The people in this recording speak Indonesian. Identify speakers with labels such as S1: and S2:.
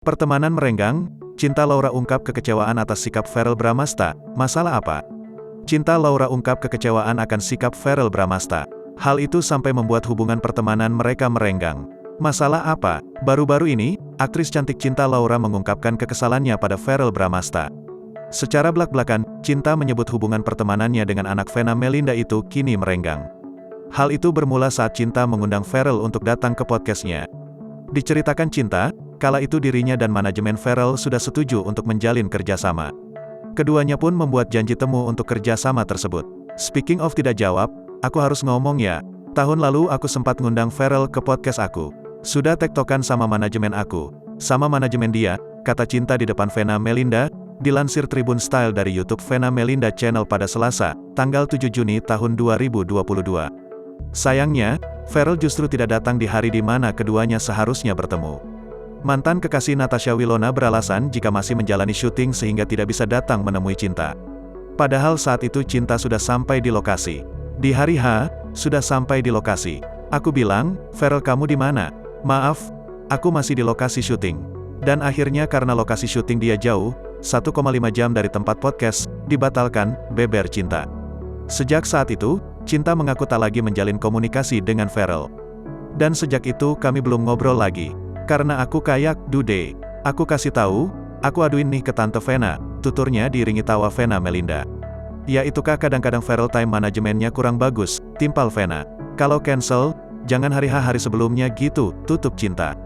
S1: Pertemanan merenggang, Cinta Laura ungkap kekecewaan atas sikap Verrell Bramasta, masalah apa? Cinta Laura ungkap kekecewaan akan sikap Verrell Bramasta. Hal itu sampai membuat hubungan pertemanan mereka merenggang. Masalah apa? Baru-baru ini, aktris cantik Cinta Laura mengungkapkan kekesalannya pada Verrell Bramasta. Secara belak-belakan, Cinta menyebut hubungan pertemanannya dengan anak Vena Melinda itu kini merenggang. Hal itu bermula saat Cinta mengundang Verrell untuk datang ke podcastnya. Diceritakan Cinta, kala itu dirinya dan manajemen Verrell sudah setuju untuk menjalin kerjasama. Keduanya pun membuat janji temu untuk kerjasama tersebut. Speaking of tidak jawab, aku harus ngomong ya. Tahun lalu aku sempat ngundang Verrell ke podcast aku. Sudah tektokan sama manajemen aku. Sama manajemen dia, kata Cinta di depan Vena Melinda, dilansir Tribun Style dari YouTube Vena Melinda Channel pada Selasa, tanggal 7 Juni tahun 2022. Sayangnya, Verrell justru tidak datang di hari di mana keduanya seharusnya bertemu. Mantan kekasih Natasha Wilona beralasan jika masih menjalani syuting sehingga tidak bisa datang menemui Cinta. Padahal saat itu Cinta sudah sampai di lokasi. Di hari H, sudah sampai di lokasi. Aku bilang, Verrell kamu di mana? Maaf, aku masih di lokasi syuting. Dan akhirnya karena lokasi syuting dia jauh, 1,5 jam dari tempat podcast, dibatalkan, beber Cinta. Sejak saat itu, Cinta mengaku tak lagi menjalin komunikasi dengan Verrell. Dan sejak itu kami belum ngobrol lagi. Karena aku kayak, dude. Aku kasih tahu, aku aduin nih ke Tante Vena, tuturnya diiringi tawa Vena Melinda. Ya itukah kadang-kadang Verrell time manajemennya kurang bagus, timpal Vena. Kalau cancel, jangan hari sebelumnya gitu, tutup Cinta.